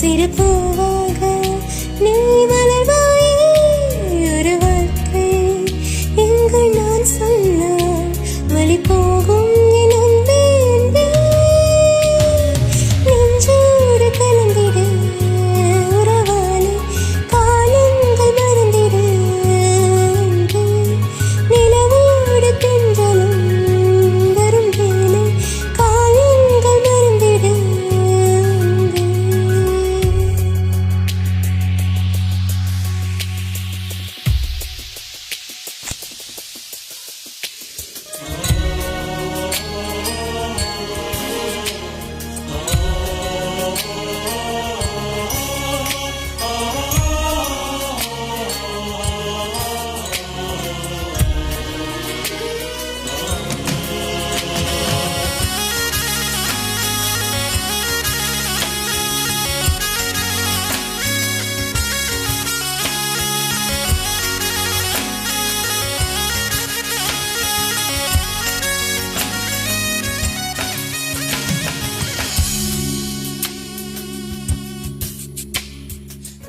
சிறு பூவாக நீ மலர்வாயே ஒரு வார்த்தை எங்கு நான் சொன்னால் வழி போகும் என் அன்பே அன்பே நெஞ்சோடு கலந்திடு உறவாலே காலங்கள் மறந்திடு அன்பே நிலவோடு தென்றலும் வரும் வேளை காயங்கள் மறந்திடு அன்பே.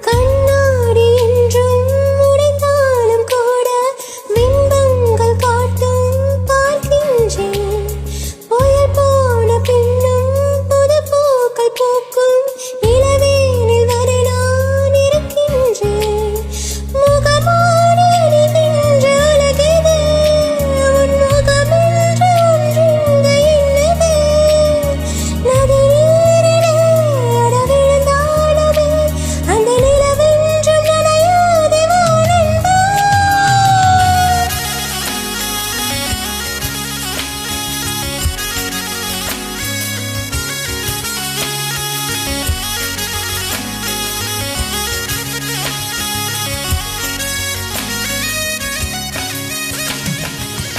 கண்ணாடி என்றும் உடைந்தாலும் கூட பிம்பங்கள் காட்டும் பார்க்கின்றேன். புயல் போன பின்னும் புது பூக்கள் பூக்கும் நிலவேனில் வரை நான் இருக்கின்றேன். முகமூடி அணிகின்ற உலகிது உன் முகமென்று ஒன்றிங்கு இல்லவே. நதி நீரிலே அட விழுந்தாலுமே அந்த நிலவென்றும் நனையாதே வானென்பா.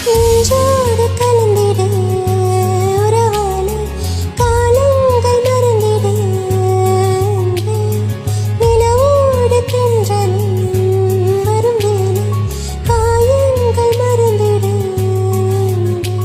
நெஞ்சோடு கலந்திடு உறவாலே காலங்கள் மறந்திடு அன்பே நிலவோடு தென்றலும் வரும் வேளை காயங்கள் மறந்திடு அன்பே.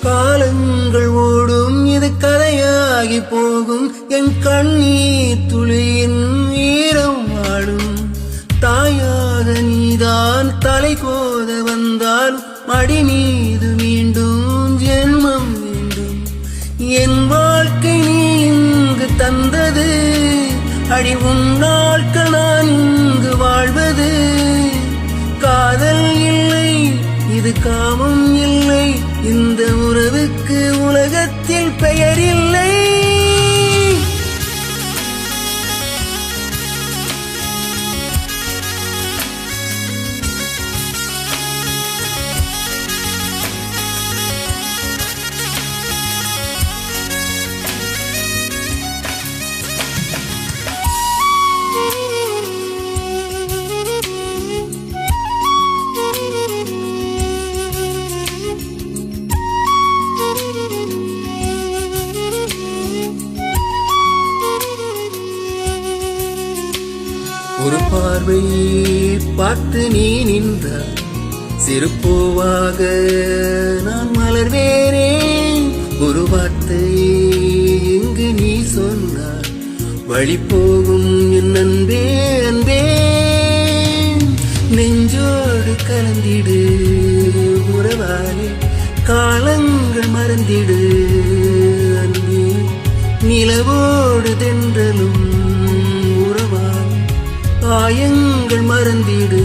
காலங்கள் ஓடும் இது கதையாகி போகும் என் கண்ணீர் துளியின் ஈரம் வாடும் தாயாக நீதான் தலை கோத வந்தால் மடி மீது மீண்டும் ஜென்மம் வேண்டும். என் வாழ்க்கை நீ இங்கு தந்தது அடி உன் நாட்கள் நான் இங்கு வாழ்வது. காதல் இல்லை இது காமம் இல்லை இந்த உறவுக்கு உலகத்தில் பெயர் இல்லை. ஒரு பார்வை பார்த்து நீ நின்றாய் சிறு பூவாக நான் மலர்வேனே. ஒரு வார்த்தை இங்கு நீ சொன்னாய் வழி போகும் என் அன்பே அன்பே. நெஞ்சோடு கலந்திடு உறவாலே காலங்கள் மறந்திடு அன்பே நிலவோடு தென்றலும் உறவாலே காயங்கள் மறந்திடு.